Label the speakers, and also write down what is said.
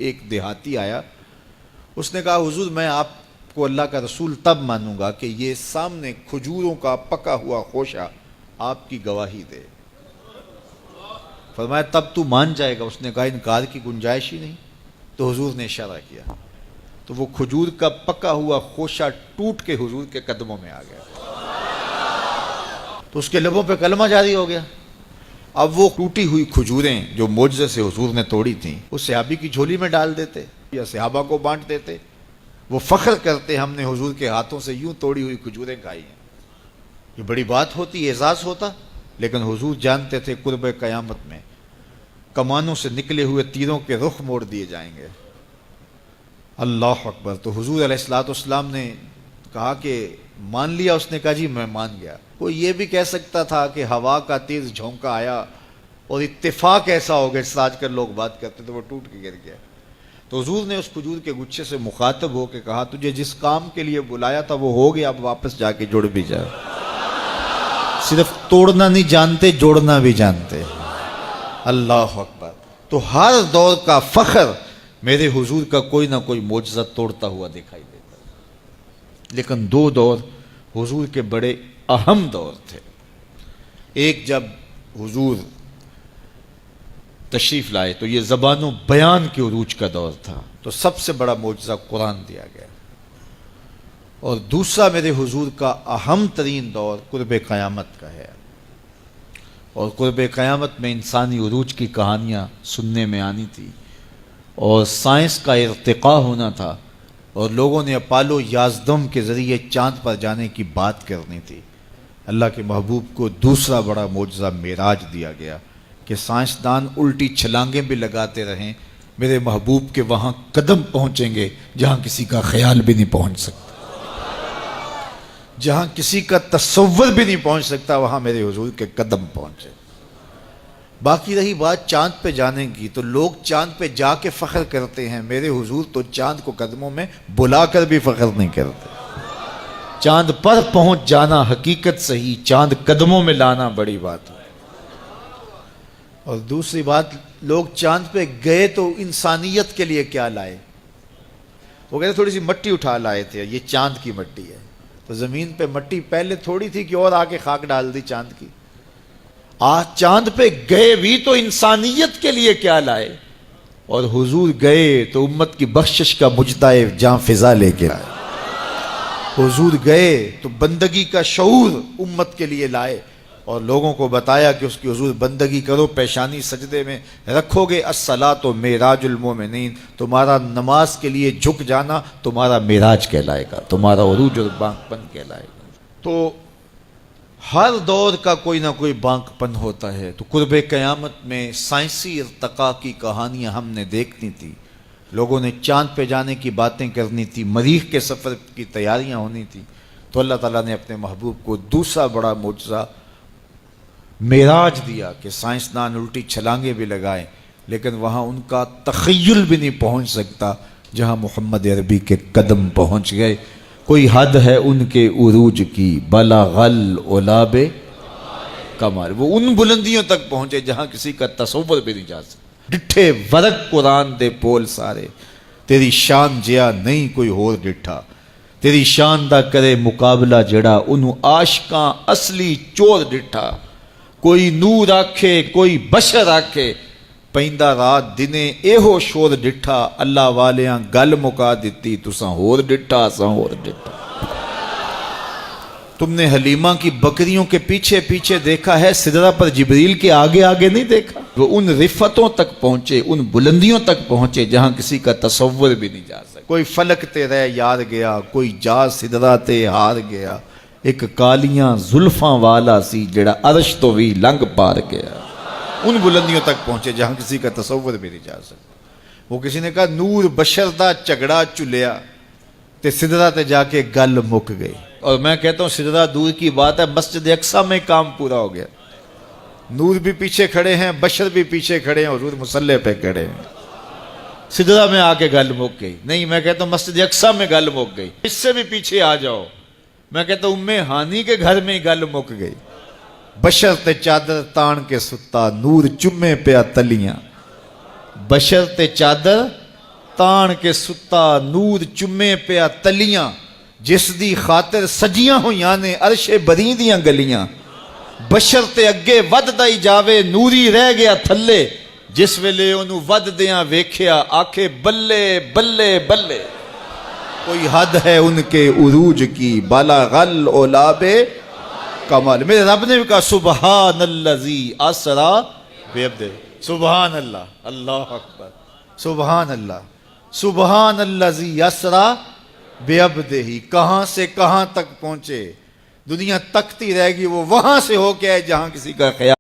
Speaker 1: ایک دیہاتی آیا، اس نے کہا حضور میں آپ کو اللہ کا رسول تب مانوں گا کہ یہ سامنے کھجوروں کا پکا ہوا خوشہ آپ کی گواہی دے۔ فرمایا تب تو مان جائے گا؟ اس نے کہا انکار کی گنجائش ہی نہیں۔ تو حضور نے اشارہ کیا تو وہ کھجور کا پکا ہوا خوشہ ٹوٹ کے حضور کے قدموں میں آ گیا، تو اس کے لبوں پہ کلمہ جاری ہو گیا۔ اب وہ ٹوٹی ہوئی کھجوریں جو معجزے سے حضور نے توڑی تھیں اس صحابی کی جھولی میں ڈال دیتے یا صحابہ کو بانٹ دیتے، وہ فخر کرتے ہم نے حضور کے ہاتھوں سے یوں توڑی ہوئی کھجوریں کھائی ہیں۔ یہ بڑی بات ہوتی، اعزاز ہوتا، لیکن حضور جانتے تھے قرب قیامت میں کمانوں سے نکلے ہوئے تیروں کے رخ موڑ دیے جائیں گے۔ اللہ اکبر۔ تو حضور علیہ الصلوۃ والسلام نے کہا کہ مان لیا؟ اس نے کہا جی میں مان گیا۔ کوئی یہ بھی کہہ سکتا تھا کہ ہوا کا تیز جھونکا آیا اور اتفاق ایسا ہو گیا، جس آج کل لوگ بات کرتے تو وہ ٹوٹ کے گر گیا۔ تو حضور نے اس کھجور کے گچھے سے مخاطب ہو کے کہا تجھے جس کام کے لیے بلایا تھا وہ ہو گیا، اب واپس جا کے جڑ بھی جا۔ صرف توڑنا نہیں جانتے، جوڑنا بھی جانتے۔ اللہ اکبر۔ تو ہر دور کا فخر میرے حضور کا کوئی نہ کوئی معجزہ توڑتا ہوا دکھائی دیتا، لیکن دو دور حضور کے بڑے اہم دور تھے۔ ایک جب حضور تشریف لائے تو یہ زبان و بیان کے عروج کا دور تھا، تو سب سے بڑا معجزہ قرآن دیا گیا، اور دوسرا میرے حضور کا اہم ترین دور قرب قیامت کا ہے، اور قرب قیامت میں انسانی عروج کی کہانیاں سننے میں آنی تھی، اور سائنس کا ارتقاء ہونا تھا، اور لوگوں نے اپالو 11 کے ذریعے چاند پر جانے کی بات کرنی تھی۔ اللہ کے محبوب کو دوسرا بڑا معجزہ معراج دیا گیا کہ سائنسدان الٹی چھلانگیں بھی لگاتے رہیں، میرے محبوب کے وہاں قدم پہنچیں گے جہاں کسی کا خیال بھی نہیں پہنچ سکتا، جہاں کسی کا تصور بھی نہیں پہنچ سکتا، وہاں میرے حضور کے قدم پہنچے۔ باقی رہی بات چاند پہ جانے کی، تو لوگ چاند پہ جا کے فخر کرتے ہیں، میرے حضور تو چاند کو قدموں میں بلا کر بھی فخر نہیں کرتے۔ چاند پر پہنچ جانا حقیقت صحیح، چاند قدموں میں لانا بڑی بات ہے۔ اور دوسری بات، لوگ چاند پہ گئے تو انسانیت کے لیے کیا لائے؟ وہ کہتے تھوڑی سی مٹی اٹھا لائے تھے، یہ چاند کی مٹی ہے، تو زمین پہ مٹی پہلے تھوڑی تھی کہ اور آ کے خاک ڈال دی چاند کی۔ آج چاند پہ گئے بھی تو انسانیت کے لیے کیا لائے، اور حضور گئے تو امت کی بخشش کا مجدہ جاں فضا لے کے آئے۔ حضور گئے تو بندگی کا شعور امت کے لیے لائے، اور لوگوں کو بتایا کہ اس کی حضور بندگی کرو، پیشانی سجدے میں رکھو گے، الصلاۃ معراج المومنین، تمہارا نماز کے لیے جھک جانا تمہارا معراج کہلائے گا، تمہارا عروج اور بانک پن کہلائے گا۔ تو ہر دور کا کوئی نہ کوئی بانک پن ہوتا ہے۔ تو قرب قیامت میں سائنسی ارتقاء کی کہانیاں ہم نے دیکھنی تھی، لوگوں نے چاند پہ جانے کی باتیں کرنی تھی، مریخ کے سفر کی تیاریاں ہونی تھی، تو اللہ تعالیٰ نے اپنے محبوب کو دوسرا بڑا معجزہ معراج دیا کہ سائنسدان الٹی چھلانگیں بھی لگائیں، لیکن وہاں ان کا تخیل بھی نہیں پہنچ سکتا جہاں محمد عربی کے قدم پہنچ گئے۔ کوئی حد ہے ان کے عروج کی، بلغ العلا کمال، وہ ان بلندیوں تک پہنچے جہاں کسی کا تصور بھی نہیں جا سکتا۔ ڈٹھے ورق قرآن دے پول سارے، تیری شان جیا نہیں کوئی ہور ڈٹھا، تیری شان دا کرے مقابلہ جڑا انہوں عاشقاں اصلی چور ڈٹھا۔ کوئی نور آکھے کوئی بشر آکھے، پیندا رات دنے ایہو شور ڈٹھا، اللہ والیاں گل مکا دیتی تساں ہور ڈٹھا اساں ہور ڈٹھا۔ تم نے حلیمہ کی بکریوں کے پیچھے پیچھے دیکھا ہے، سدرہ پر جبریل کے آگے آگے نہیں دیکھا۔ وہ ان رفتوں تک پہنچے، ان بلندیوں تک پہنچے جہاں کسی کا تصور بھی نہیں جا سکتا۔ کوئی فلک تے رہ یار گیا، کوئی جا سدرہ تے ہار گیا، ایک کالیاں زلفاں والا سی جڑا عرش تو بھی لنگ پار گیا۔ ان بلندیوں تک پہنچے جہاں کسی کا تصور بھی نہیں جا سکتا۔ وہ کسی نے کہا نور بشر دا جھگڑا چلیا تے سدرہ تے جا کے گل مک گئی، اور میں کہتا ہوں سدرہ دور کی بات ہے، مسجد اقصیٰ میں کام پورا ہو گیا۔ نور بھی پیچھے کھڑے ہیں، بشر بھی پیچھے کھڑے ہیں، حضور مصلی پہ کھڑے ہیں، سدرہ میں آ کے گل مک گئی۔ نہیں، میں کہتا ہوں مسجد اقصیٰ میں گل مک گئی، اس سے بھی پیچھے آ جاؤ، میں کہتا ہوں ہانی کے گھر میں گل مک گئی۔ بشر تے چادر تان کے ستا، نور چمے پیا تلیاں، بشر تے چادر تان کے ستا نور چمے پیا تلیاں جس دی خاطر سجیاں ہویاں نے عرش بری دیاں گلیاں بشر تے اگے وددا ہی جاوے نوری رہ گیا تھلے جس ویلے انہوں ود دیاں ویکھیا آکھے بلے بلے بلے کوئی حد ہے ان کے عروج کی بالا غل اولاب کمال میرے رب نے بھی کہا سبحان اللذی اسرا بعبدہ سبحان اللہ اللہ اکبر سبحان اللہ سبحان اللذی اسرا بعبدہ کہاں سے کہاں تک پہنچے دنیا تکتی رہے گی وہ وہاں سے ہو کے آئے جہاں کسی کا خیال